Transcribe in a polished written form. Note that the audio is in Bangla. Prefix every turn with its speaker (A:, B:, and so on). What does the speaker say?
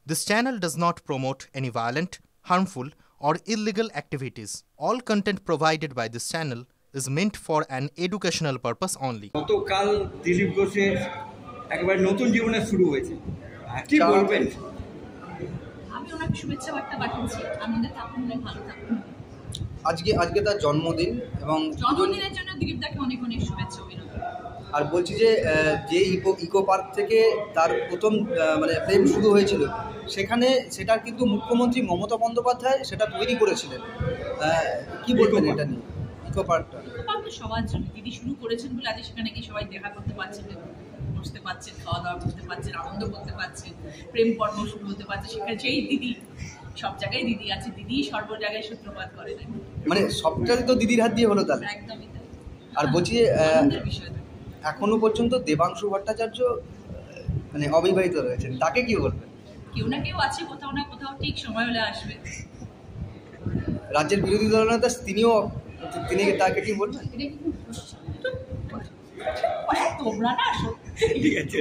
A: This channel does not promote any violent, harmful, or illegal activities. All content provided by this channel is meant for an educational purpose only.
B: গতকাল দিলীপ ঘোষের একেবারে নতুন জীবনে শুরু হয়েছে, কি বলবেন?
C: আমি ওনাকে শুভেচ্ছা বার্তা পাঠাচ্ছি, আনন্দে থাকুন, ভালো থাকুন।
D: আজকে তার জন্মদিন এবং
C: জন্মদিনের জন্য দিলীপদাকে অনেক অনেক শুভেচ্ছা অভিনন্দন।
D: আর বলছি যে ইকো পার্ক থেকে তার প্রথম মানে প্রেম শুরু হয়েছিল, সেটা কিন্তু মুখ্যমন্ত্রী মমতা বন্দ্যোপাধ্যায় সেটা তৈরি করেছিলেন। কি বলবেন এটা নিয়ে? ইকো পার্কটা
C: সবার জন্য দিদি শুরু করেছেন বলে আজ সেখানে গিয়ে সবাই দেখা করতে পারছেন, বসতে পারছেন, খাওয়া দাওয়া করতে পারছেন, আনন্দ করতে পারছেন, প্রেম পর্ব শুরু হতে পারছে। সেখানে সেই দিদি, সব জায়গায় দিদি আছে, দিদি সর্ব জায়গায় সূত্রপাত করে না,
D: মানে সবটাই তো দিদির হাত দিয়ে হলো তাহলে।
C: একদমই তাই।
D: আর বলছি এখনো পর্যন্ত দেবাংশু ভট্টাচার্য মানে অবিবাহিত রয়েছেন, তাকে কি বলবেন?
C: কেউ না কেউ আছে, কোথাও না কোথাও, ঠিক সময় হলে আসবে।
D: রাজ্যের বিরোধী দলনেতা তিনি তাকে কি বলবেন?
C: তোমরা না আসো, ঠিক আছে।